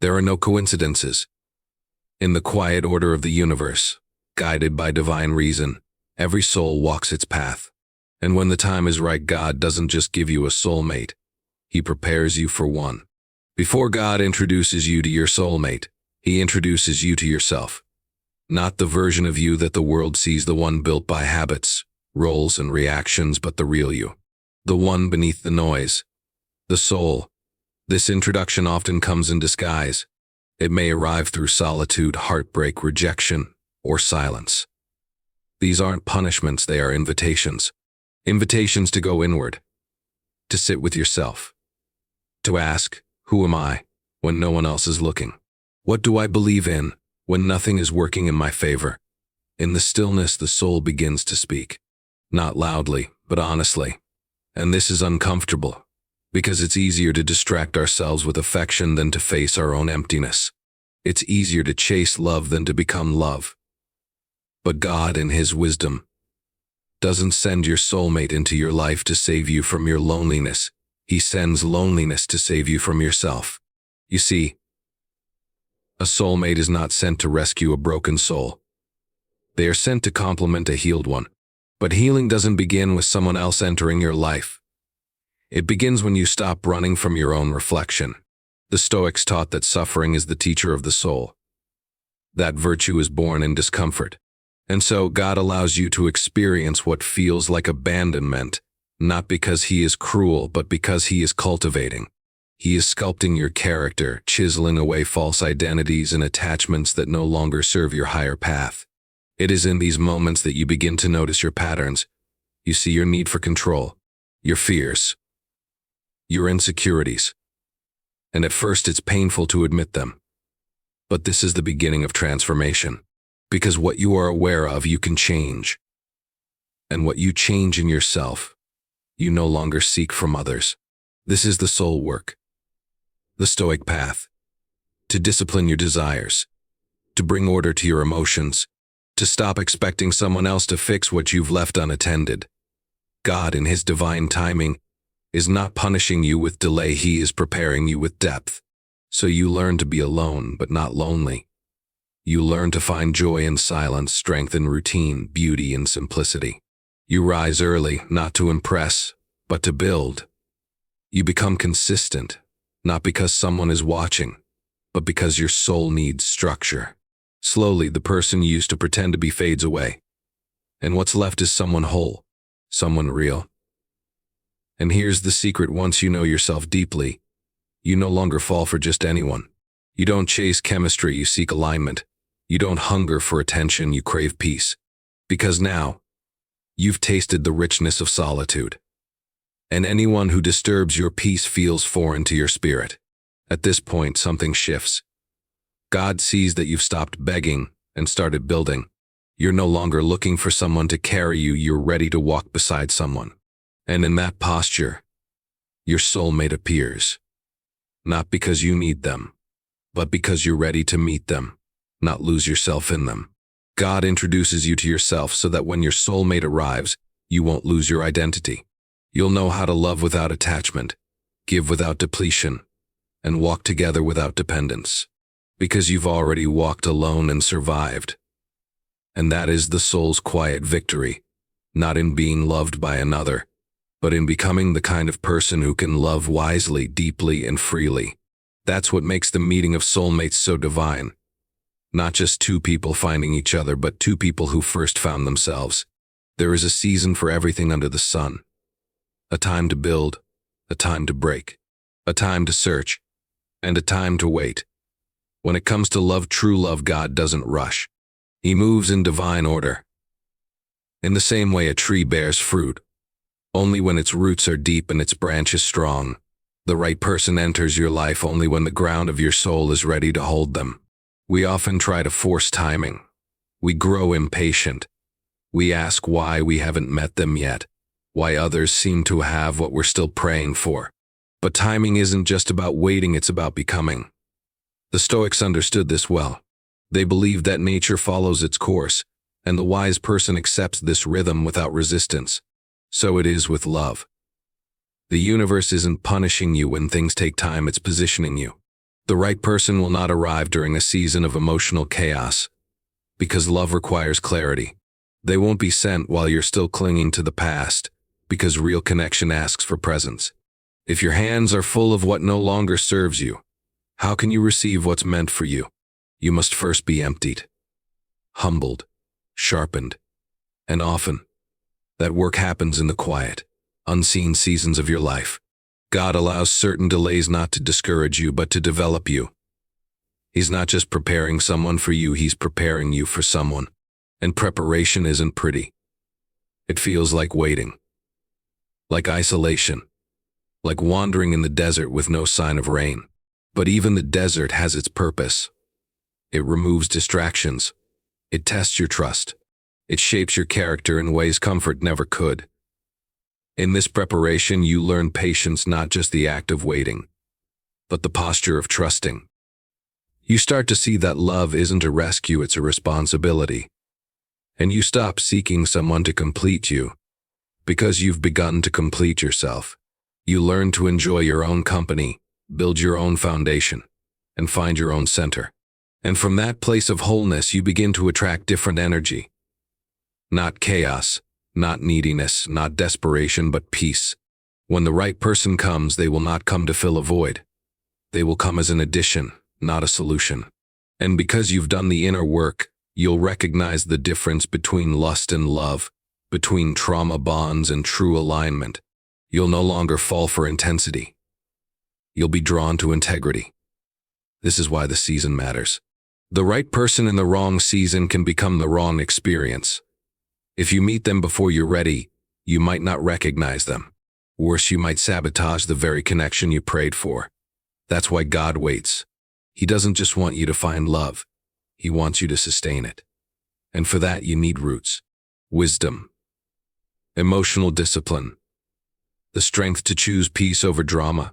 There are no coincidences. In the quiet order of the universe, guided by divine reason, every soul walks its path. And when the time is right, God doesn't just give you a soulmate, He prepares you for one. Before God introduces you to your soulmate, He introduces you to yourself. Not the version of you that the world sees, the one built by habits, roles, and reactions, but the real you. The one beneath the noise. The soul. This introduction often comes in disguise. It may arrive through solitude, heartbreak, rejection, or silence. These aren't punishments, they are invitations. Invitations to go inward. To sit with yourself. To ask, who am I, when no one else is looking? What do I believe in, when nothing is working in my favor? In the stillness, the soul begins to speak. Not loudly, but honestly. And this is uncomfortable, because it's easier to distract ourselves with affection than to face our own emptiness. It's easier to chase love than to become love. But God, in His wisdom, doesn't send your soulmate into your life to save you from your loneliness. He sends loneliness to save you from yourself. You see, a soulmate is not sent to rescue a broken soul. They are sent to complement a healed one. But healing doesn't begin with someone else entering your life. It begins when you stop running from your own reflection. The Stoics taught that suffering is the teacher of the soul. That virtue is born in discomfort. And so God allows you to experience what feels like abandonment, not because He is cruel, but because He is cultivating. He is sculpting your character, chiseling away false identities and attachments that no longer serve your higher path. It is in these moments that you begin to notice your patterns. You see your need for control, your fears, your insecurities. And at first it's painful to admit them. But this is the beginning of transformation. Because what you are aware of, you can change. And what you change in yourself, you no longer seek from others. This is the soul work. The Stoic path. To discipline your desires. To bring order to your emotions. To stop expecting someone else to fix what you've left unattended. God, in His divine timing, is not punishing you with delay. He is preparing you with depth. So you learn to be alone, but not lonely. You learn to find joy in silence, strength in routine, beauty in simplicity. You rise early, not to impress, but to build. You become consistent, not because someone is watching, but because your soul needs structure. Slowly, the person you used to pretend to be fades away. And what's left is someone whole, someone real. And here's the secret: once you know yourself deeply, you no longer fall for just anyone. You don't chase chemistry, you seek alignment. You don't hunger for attention, you crave peace. Because now, you've tasted the richness of solitude. And anyone who disturbs your peace feels foreign to your spirit. At this point, something shifts. God sees that you've stopped begging and started building. You're no longer looking for someone to carry you, you're ready to walk beside someone. And in that posture, your soulmate appears. Not because you need them, but because you're ready to meet them, not lose yourself in them. God introduces you to yourself so that when your soulmate arrives, you won't lose your identity. You'll know how to love without attachment, give without depletion, and walk together without dependence. Because you've already walked alone and survived. And that is the soul's quiet victory, not in being loved by another, but in becoming the kind of person who can love wisely, deeply, and freely. That's what makes the meeting of soulmates so divine. Not just two people finding each other, but two people who first found themselves. There is a season for everything under the sun. A time to build, a time to break, a time to search, and a time to wait. When it comes to love, true love, God doesn't rush. He moves in divine order. In the same way a tree bears fruit, only when its roots are deep and its branches strong. The right person enters your life only when the ground of your soul is ready to hold them. We often try to force timing. We grow impatient. We ask why we haven't met them yet, why others seem to have what we're still praying for. But timing isn't just about waiting, it's about becoming. The Stoics understood this well. They believed that nature follows its course, and the wise person accepts this rhythm without resistance. So it is with love. The universe isn't punishing you when things take time, it's positioning you. The right person will not arrive during a season of emotional chaos, because love requires clarity. They won't be sent while you're still clinging to the past, because real connection asks for presence. If your hands are full of what no longer serves you, how can you receive what's meant for you? You must first be emptied, humbled, sharpened, and often, that work happens in the quiet, unseen seasons of your life. God allows certain delays not to discourage you, but to develop you. He's not just preparing someone for you, he's preparing you for someone. And preparation isn't pretty. It feels like waiting, like isolation, like wandering in the desert with no sign of rain. But even the desert has its purpose. It removes distractions. It tests your trust. It shapes your character in ways comfort never could. In this preparation, you learn patience, not just the act of waiting, but the posture of trusting. You start to see that love isn't a rescue, it's a responsibility. And you stop seeking someone to complete you, because you've begun to complete yourself. You learn to enjoy your own company, build your own foundation, and find your own center. And from that place of wholeness, you begin to attract different energy. Not chaos, not neediness, not desperation, but peace. When the right person comes, they will not come to fill a void. They will come as an addition, not a solution. And because you've done the inner work, you'll recognize the difference between lust and love, between trauma bonds and true alignment. You'll no longer fall for intensity. You'll be drawn to integrity. This is why the season matters. The right person in the wrong season can become the wrong experience. If you meet them before you're ready, you might not recognize them. Worse, you might sabotage the very connection you prayed for. That's why God waits. He doesn't just want you to find love. He wants you to sustain it. And for that, you need roots, wisdom, emotional discipline, the strength to choose peace over drama,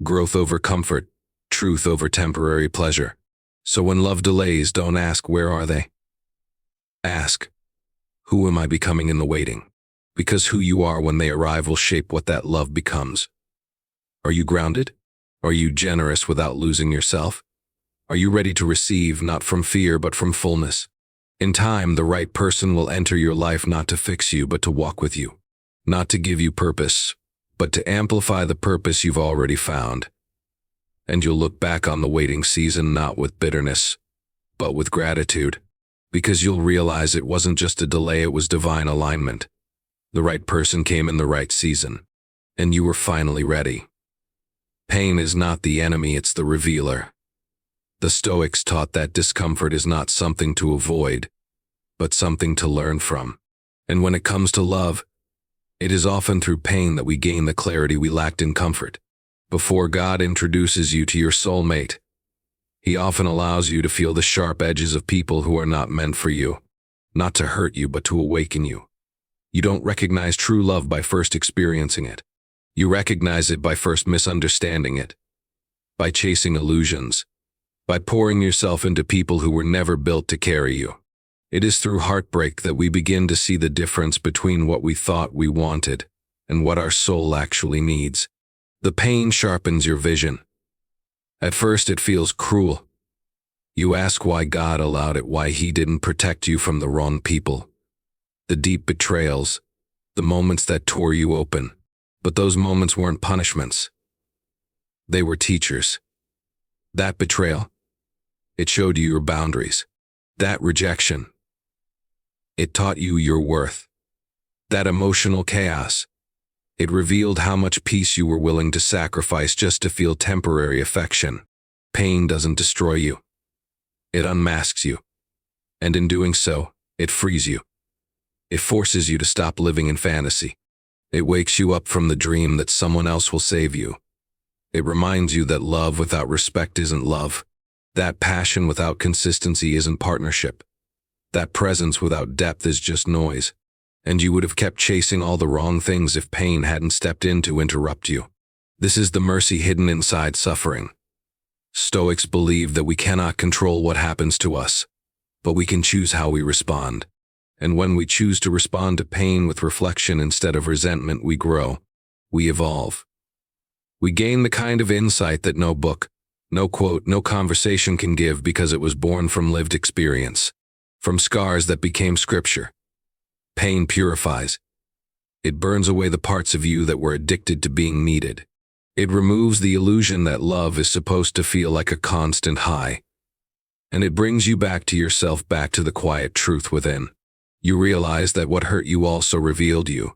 growth over comfort, truth over temporary pleasure. So when love delays, don't ask, where are they? Ask, who am I becoming in the waiting? Because who you are when they arrive will shape what that love becomes. Are you grounded? Are you generous without losing yourself? Are you ready to receive, not from fear, but from fullness? In time, the right person will enter your life not to fix you, but to walk with you. Not to give you purpose, but to amplify the purpose you've already found. And you'll look back on the waiting season not with bitterness, but with gratitude. Because you'll realize it wasn't just a delay, it was divine alignment. The right person came in the right season, and you were finally ready. Pain is not the enemy, it's the revealer. The Stoics taught that discomfort is not something to avoid, but something to learn from. And when it comes to love, it is often through pain that we gain the clarity we lacked in comfort. Before God introduces you to your soulmate, He often allows you to feel the sharp edges of people who are not meant for you, not to hurt you, but to awaken you. You don't recognize true love by first experiencing it. You recognize it by first misunderstanding it, by chasing illusions, by pouring yourself into people who were never built to carry you. It is through heartbreak that we begin to see the difference between what we thought we wanted and what our soul actually needs. The pain sharpens your vision. At first it feels cruel. You ask why God allowed it, why He didn't protect you from the wrong people. The deep betrayals, the moments that tore you open. But those moments weren't punishments. They were teachers. That betrayal, it showed you your boundaries. That rejection, it taught you your worth. That emotional chaos, it revealed how much peace you were willing to sacrifice just to feel temporary affection. Pain doesn't destroy you. It unmasks you. And in doing so, it frees you. It forces you to stop living in fantasy. It wakes you up from the dream that someone else will save you. It reminds you that love without respect isn't love. That passion without consistency isn't partnership. That presence without depth is just noise. And you would have kept chasing all the wrong things if pain hadn't stepped in to interrupt you. This is the mercy hidden inside suffering. Stoics believe that we cannot control what happens to us, but we can choose how we respond. And when we choose to respond to pain with reflection instead of resentment, we grow. We evolve. We gain the kind of insight that no book, No quote, no conversation can give because it was born from lived experience, from scars that became scripture. Pain purifies. It burns away the parts of you that were addicted to being needed. It removes the illusion that love is supposed to feel like a constant high. And it brings you back to yourself, back to the quiet truth within. You realize that what hurt you also revealed you.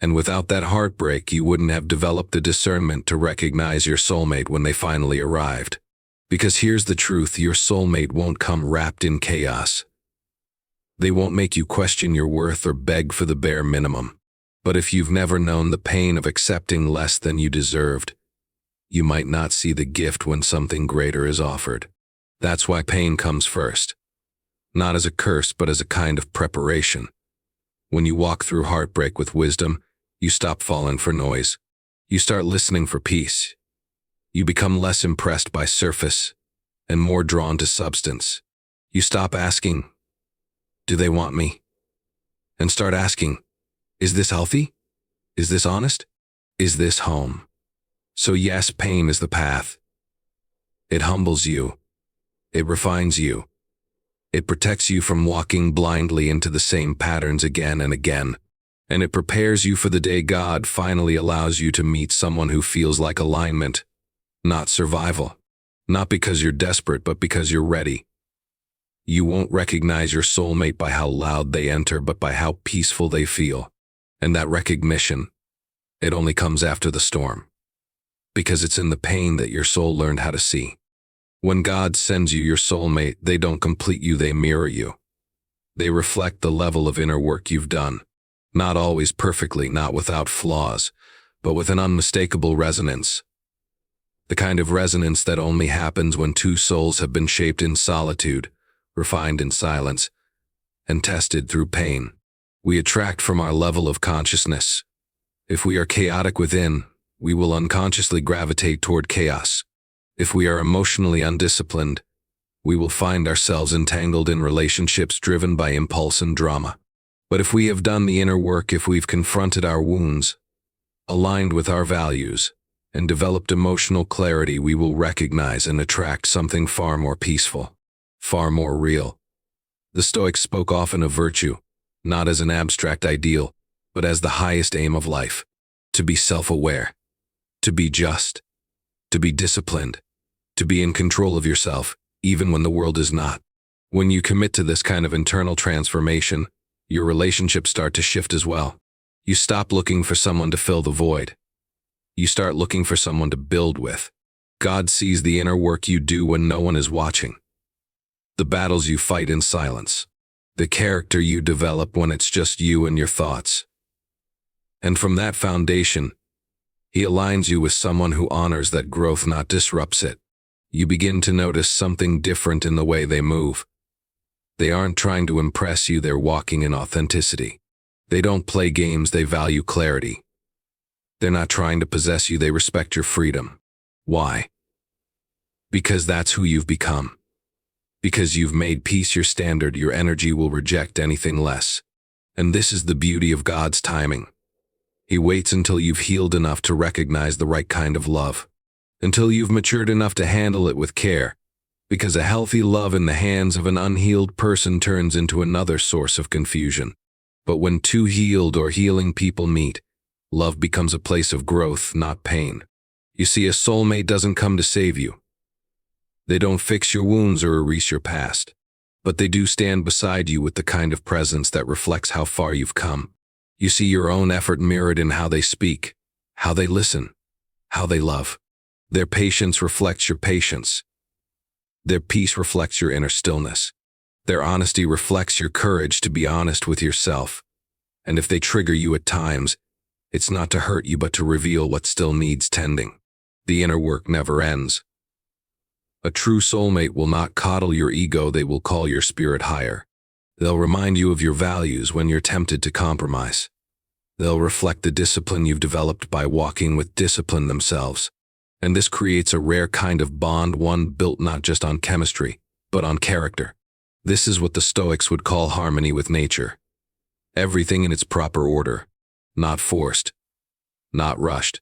And without that heartbreak, you wouldn't have developed the discernment to recognize your soulmate when they finally arrived. Because here's the truth, your soulmate won't come wrapped in chaos. They won't make you question your worth or beg for the bare minimum. But if you've never known the pain of accepting less than you deserved, you might not see the gift when something greater is offered. That's why pain comes first. Not as a curse, but as a kind of preparation. When you walk through heartbreak with wisdom, you stop falling for noise. You start listening for peace. You become less impressed by surface and more drawn to substance. You stop asking, "Do they want me?" and start asking, "Is this healthy? Is this honest? Is this home?" So yes, pain is the path. It humbles you. It refines you. It protects you from walking blindly into the same patterns again and again. And it prepares you for the day God finally allows you to meet someone who feels like alignment, not survival. Not because you're desperate, but because you're ready. You won't recognize your soulmate by how loud they enter, but by how peaceful they feel. And that recognition, it only comes after the storm. Because it's in the pain that your soul learned how to see. When God sends you your soulmate, they don't complete you, they mirror you. They reflect the level of inner work you've done. Not always perfectly, not without flaws, but with an unmistakable resonance. The kind of resonance that only happens when two souls have been shaped in solitude, refined in silence, and tested through pain. We attract from our level of consciousness. If we are chaotic within, we will unconsciously gravitate toward chaos. If we are emotionally undisciplined, we will find ourselves entangled in relationships driven by impulse and drama. But if we have done the inner work, if we've confronted our wounds, aligned with our values, and developed emotional clarity, we will recognize and attract something far more peaceful, far more real. The Stoics spoke often of virtue, not as an abstract ideal, but as the highest aim of life. To be self-aware, to be just, to be disciplined, to be in control of yourself, even when the world is not. When you commit to this kind of internal transformation, your relationships start to shift as well. You stop looking for someone to fill the void. You start looking for someone to build with. God sees the inner work you do when no one is watching. The battles you fight in silence. The character you develop when it's just you and your thoughts. And from that foundation, He aligns you with someone who honors that growth, not disrupts it. You begin to notice something different in the way they move. They aren't trying to impress you, they're walking in authenticity. They don't play games, they value clarity. They're not trying to possess you, they respect your freedom. Why? Because that's who you've become. Because you've made peace your standard, your energy will reject anything less. And this is the beauty of God's timing. He waits until you've healed enough to recognize the right kind of love. Until you've matured enough to handle it with care. Because a healthy love in the hands of an unhealed person turns into another source of confusion. But when two healed or healing people meet, love becomes a place of growth, not pain. You see, a soulmate doesn't come to save you. They don't fix your wounds or erase your past. But they do stand beside you with the kind of presence that reflects how far you've come. You see your own effort mirrored in how they speak, how they listen, how they love. Their patience reflects your patience. Their peace reflects your inner stillness. Their honesty reflects your courage to be honest with yourself. And if they trigger you at times, it's not to hurt you but to reveal what still needs tending. The inner work never ends. A true soulmate will not coddle your ego, they will call your spirit higher. They'll remind you of your values when you're tempted to compromise. They'll reflect the discipline you've developed by walking with discipline themselves. And this creates a rare kind of bond, one built not just on chemistry, but on character. This is what the Stoics would call harmony with nature. Everything in its proper order, not forced, not rushed,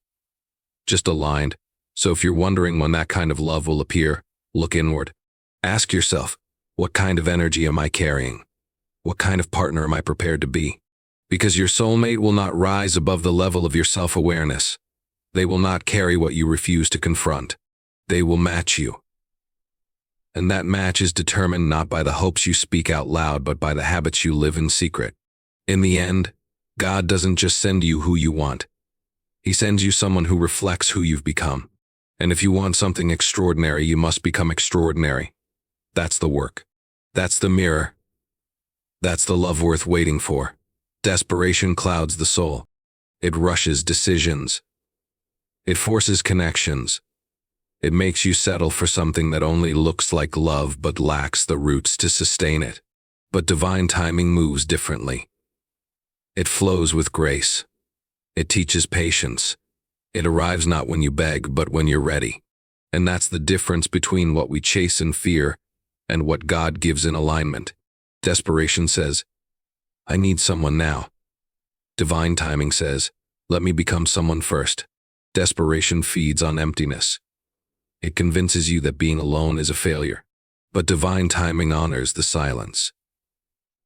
just aligned, So if you're wondering when that kind of love will appear, look inward. Ask yourself, what kind of energy am I carrying? What kind of partner am I prepared to be? Because your soulmate will not rise above the level of your self-awareness. They will not carry what you refuse to confront. They will match you. And that match is determined not by the hopes you speak out loud, but by the habits you live in secret. In the end, God doesn't just send you who you want. He sends you someone who reflects who you've become. And if you want something extraordinary, you must become extraordinary. That's the work. That's the mirror. That's the love worth waiting for. Desperation clouds the soul. It rushes decisions. It forces connections. It makes you settle for something that only looks like love but lacks the roots to sustain it. But divine timing moves differently. It flows with grace. It teaches patience. It arrives not when you beg, but when you're ready. And that's the difference between what we chase in fear and what God gives in alignment. Desperation says, I need someone now. Divine timing says, let me become someone first. Desperation feeds on emptiness. It convinces you that being alone is a failure. But divine timing honors the silence.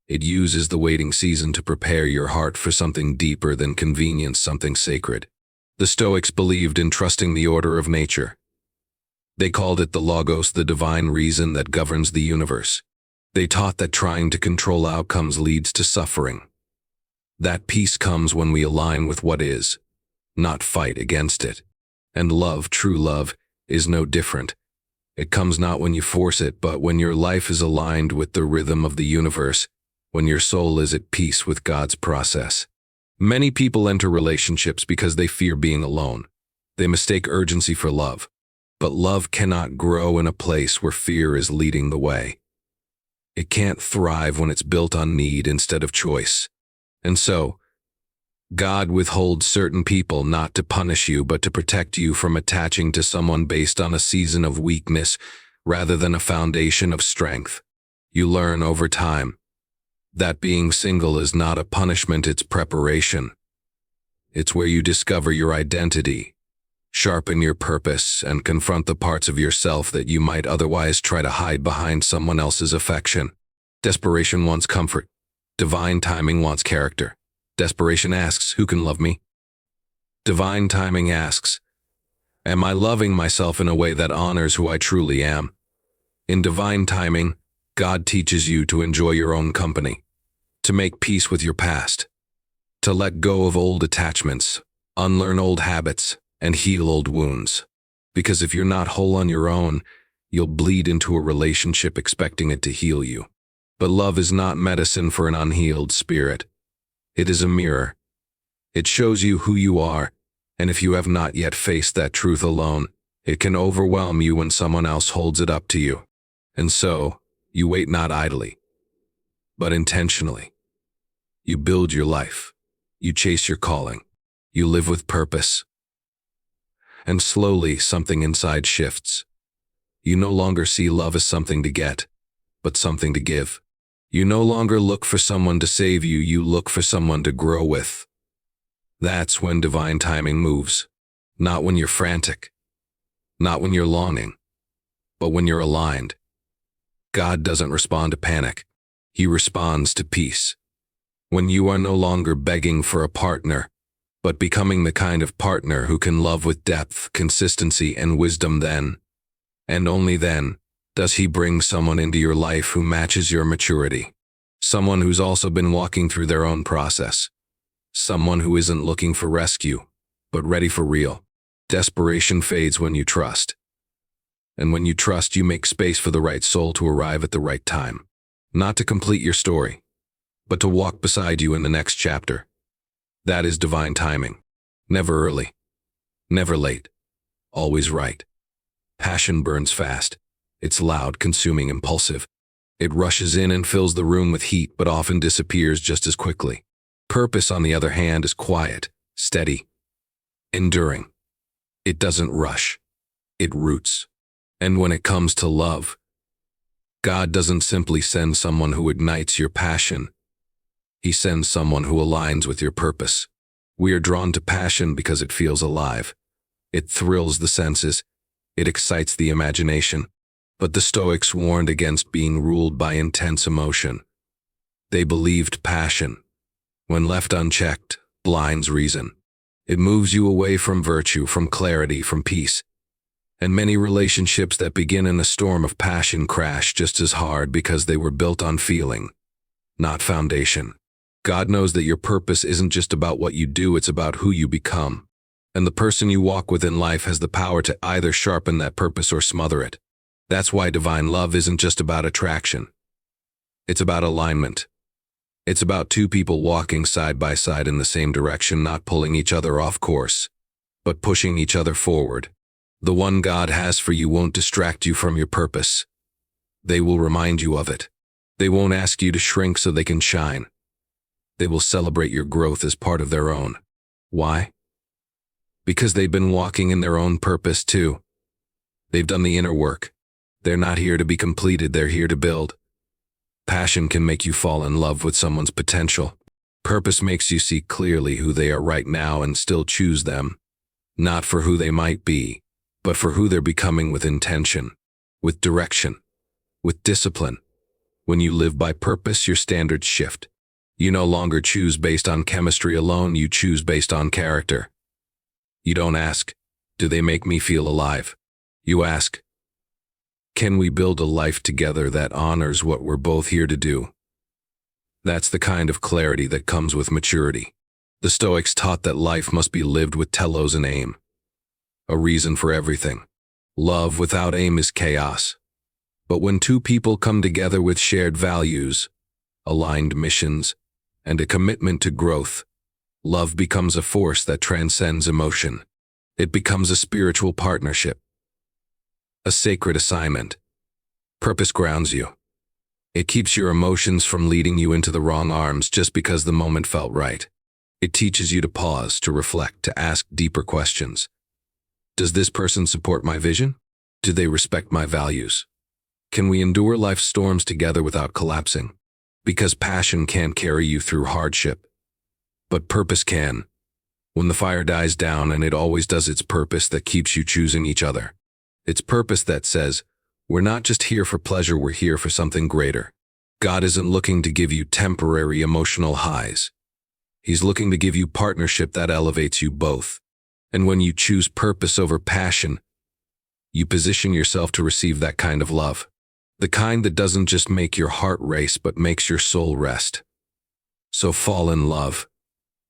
It uses the waiting season to prepare your heart for something deeper than convenience, something sacred. The Stoics believed in trusting the order of nature. They called it the logos, the divine reason that governs the universe. They taught that trying to control outcomes leads to suffering. That peace comes when we align with what is, not fight against it. And love, true love, is no different. It comes not when you force it, but when your life is aligned with the rhythm of the universe, when your soul is at peace with God's process. Many people enter relationships because they fear being alone. They mistake urgency for love. But love cannot grow in a place where fear is leading the way. It can't thrive when it's built on need instead of choice. And so, God withholds certain people not to punish you, but to protect you from attaching to someone based on a season of weakness rather than a foundation of strength. You learn over time that being single is not a punishment, it's preparation. It's where you discover your identity, sharpen your purpose, and confront the parts of yourself that you might otherwise try to hide behind someone else's affection. Desperation wants comfort. Divine timing wants character. Desperation asks, who can love me? Divine timing asks, am I loving myself in a way that honors who I truly am? In divine timing, God teaches you to enjoy your own company, to make peace with your past, to let go of old attachments, unlearn old habits, and heal old wounds. Because if you're not whole on your own, you'll bleed into a relationship expecting it to heal you. But love is not medicine for an unhealed spirit. It is a mirror. It shows you who you are, and if you have not yet faced that truth alone, it can overwhelm you when someone else holds it up to you. And so, you wait not idly, but intentionally. You build your life. You chase your calling. You live with purpose. And slowly, something inside shifts. You no longer see love as something to get, but something to give. You no longer look for someone to save you, you look for someone to grow with. That's when divine timing moves. Not when you're frantic. Not when you're longing. But when you're aligned. God doesn't respond to panic. He responds to peace. When you are no longer begging for a partner, but becoming the kind of partner who can love with depth, consistency, and wisdom, then, and only then, does he bring someone into your life who matches your maturity. Someone who's also been walking through their own process. Someone who isn't looking for rescue, but ready for real. Desperation fades when you trust. And when you trust, you make space for the right soul to arrive at the right time. Not to complete your story, but to walk beside you in the next chapter. That is divine timing. Never early. Never late. Always right. Passion burns fast. It's loud, consuming, impulsive. It rushes in and fills the room with heat, but often disappears just as quickly. Purpose, on the other hand, is quiet, steady, enduring. It doesn't rush. It roots. And when it comes to love, God doesn't simply send someone who ignites your passion. He sends someone who aligns with your purpose. We are drawn to passion because it feels alive. It thrills the senses. It excites the imagination. But the Stoics warned against being ruled by intense emotion. They believed passion, when left unchecked, blinds reason. It moves you away from virtue, from clarity, from peace. And many relationships that begin in a storm of passion crash just as hard because they were built on feeling, not foundation. God knows that your purpose isn't just about what you do, it's about who you become. And the person you walk with in life has the power to either sharpen that purpose or smother it. That's why divine love isn't just about attraction. It's about alignment. It's about two people walking side by side in the same direction, not pulling each other off course, but pushing each other forward. The one God has for you won't distract you from your purpose. They will remind you of it. They won't ask you to shrink so they can shine. They will celebrate your growth as part of their own. Why? Because they've been walking in their own purpose too. They've done the inner work. They're not here to be completed, they're here to build. Passion can make you fall in love with someone's potential. Purpose makes you see clearly who they are right now and still choose them, not for who they might be, but for who they're becoming with intention, with direction, with discipline. When you live by purpose, your standards shift. You no longer choose based on chemistry alone, you choose based on character. You don't ask, do they make me feel alive? You ask, can we build a life together that honors what we're both here to do? That's the kind of clarity that comes with maturity. The Stoics taught that life must be lived with telos and aim, a reason for everything. Love without aim is chaos. But when two people come together with shared values, aligned missions, and a commitment to growth, love becomes a force that transcends emotion. It becomes a spiritual partnership, a sacred assignment. Purpose grounds you. It keeps your emotions from leading you into the wrong arms just because the moment felt right. It teaches you to pause, to reflect, to ask deeper questions. Does this person support my vision? Do they respect my values? Can we endure life's storms together without collapsing? Because passion can't carry you through hardship, but purpose can. When the fire dies down, and it always does, it's purpose that keeps you choosing each other. It's purpose that says, we're not just here for pleasure, we're here for something greater. God isn't looking to give you temporary emotional highs. He's looking to give you partnership that elevates you both. And when you choose purpose over passion, you position yourself to receive that kind of love. The kind that doesn't just make your heart race, but makes your soul rest. So fall in love.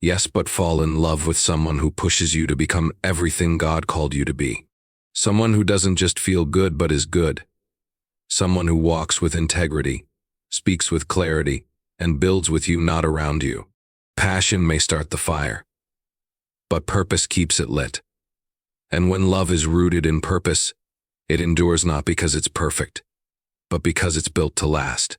Yes, but fall in love with someone who pushes you to become everything God called you to be. Someone who doesn't just feel good but is good. Someone who walks with integrity, speaks with clarity, and builds with you, not around you. Passion may start the fire, but purpose keeps it lit. And when love is rooted in purpose, it endures not because it's perfect, but because it's built to last.